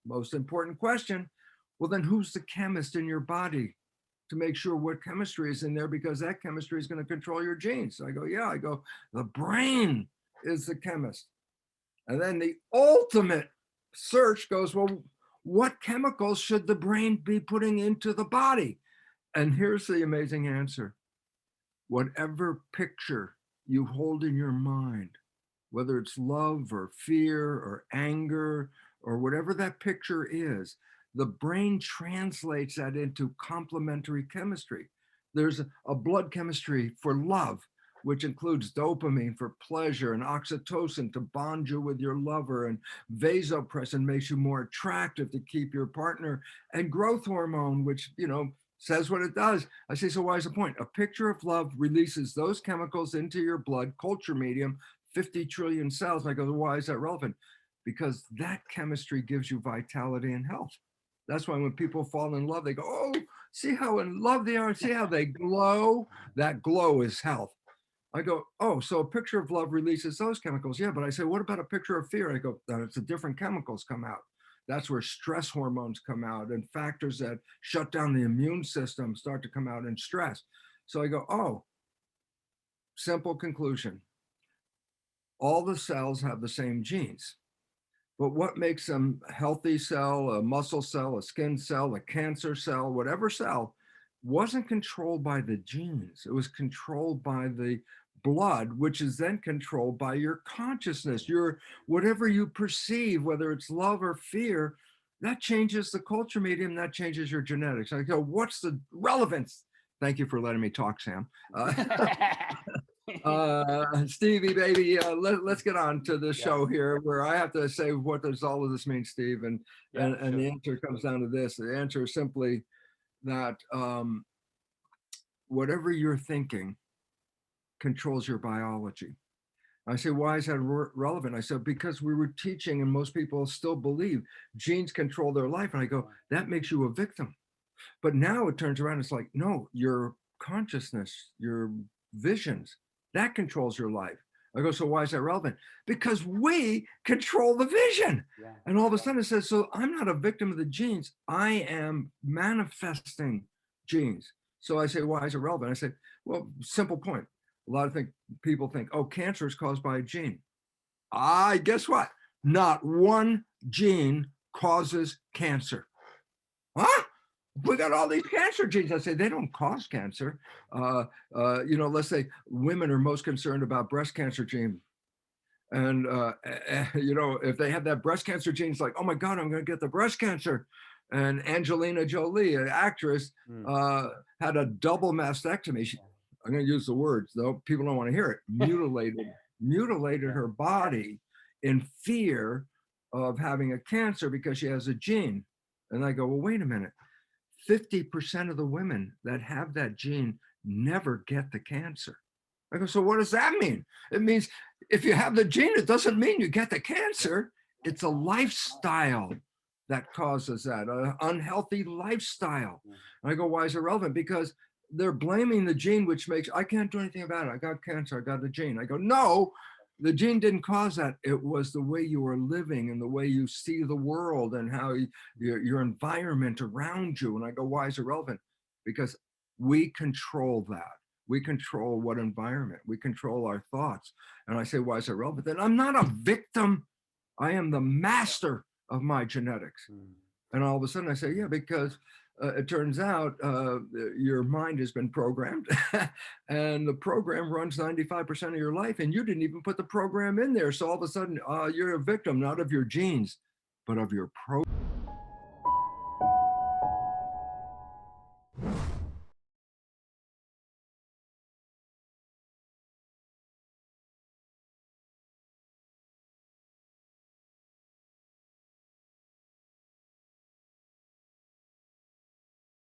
Most important question. Well, then who's the chemist in your body to make sure what chemistry is in there? Because that chemistry is going to control your genes. I go, yeah. I go, the brain is the chemist. And then the ultimate search goes, well, what chemicals should the brain be putting into the body? And here's the amazing answer. Whatever picture you hold in your mind, whether it's love or fear or anger or whatever that picture is, the brain translates that into complementary chemistry. There's a blood chemistry for love, which includes dopamine for pleasure and oxytocin to bond you with your lover, and vasopressin makes you more attractive to keep your partner, and growth hormone, which, says what it does. I say, so why is the point? A picture of love releases those chemicals into your blood, culture medium, 50 trillion cells. And I go, why is that relevant? Because that chemistry gives you vitality and health. That's why when people fall in love, they go, oh, see how in love they are, see how they glow. That glow is health. I go, oh, so a picture of love releases those chemicals. Yeah, but I say, what about a picture of fear? I go, it's a different chemicals come out. That's where stress hormones come out, and factors that shut down the immune system start to come out in stress. So I go, oh, simple conclusion. All the cells have the same genes, but what makes them a healthy cell, a muscle cell, a skin cell, a cancer cell, whatever cell, wasn't controlled by the genes. It was controlled by the blood, which is then controlled by your consciousness, your whatever you perceive, whether it's love or fear, that changes the culture medium, that changes your genetics. I go, what's the relevance? Thank you for letting me talk, Sam. Stevie, baby, let's get on to the show here, where I have to say, what does all of this mean, Steve? And sure. the answer comes down to this. The answer is simply that whatever you're thinking controls your biology. I say, why is that relevant? I said, because we were teaching, and most people still believe genes control their life. And I go, that makes you a victim. But now it turns around, it's like, no, your consciousness, your visions, that controls your life. I go, so why is that relevant? Because we control the vision. And all of a sudden it says, so I'm not a victim of the genes. I am manifesting genes. So I say, why is it relevant? I said, well, simple point. A lot of people think, oh, cancer is caused by a gene. Guess what? Not one gene causes cancer. Huh? We got all these cancer genes. I say they don't cause cancer. Let's say women are most concerned about breast cancer gene. And, if they have that breast cancer gene, it's like, oh my God, I'm going to get the breast cancer. And Angelina Jolie, an actress, had a double mastectomy. I'm going to use the words, though people don't want to hear it. Mutilated her body in fear of having a cancer because she has a gene. And I go, well, wait a minute. 50% of the women that have that gene never get the cancer. I go, so what does that mean? It means if you have the gene, it doesn't mean you get the cancer. It's a lifestyle that causes that, an unhealthy lifestyle. And I go, why is it relevant? Because they're blaming the gene, which makes, I can't do anything about it. I got cancer, I got the gene. I go, no, the gene didn't cause that. It was the way you were living and the way you see the world and how your environment around you. And I go, why is it relevant? Because we control that. We control what environment. We control our thoughts. And I say, why is it relevant? Then I'm not a victim. I am the master of my genetics. And all of a sudden I say, yeah, because it turns out your mind has been programmed and the program runs 95% of your life and you didn't even put the program in there. So all of a sudden you're a victim, not of your genes, but of your program.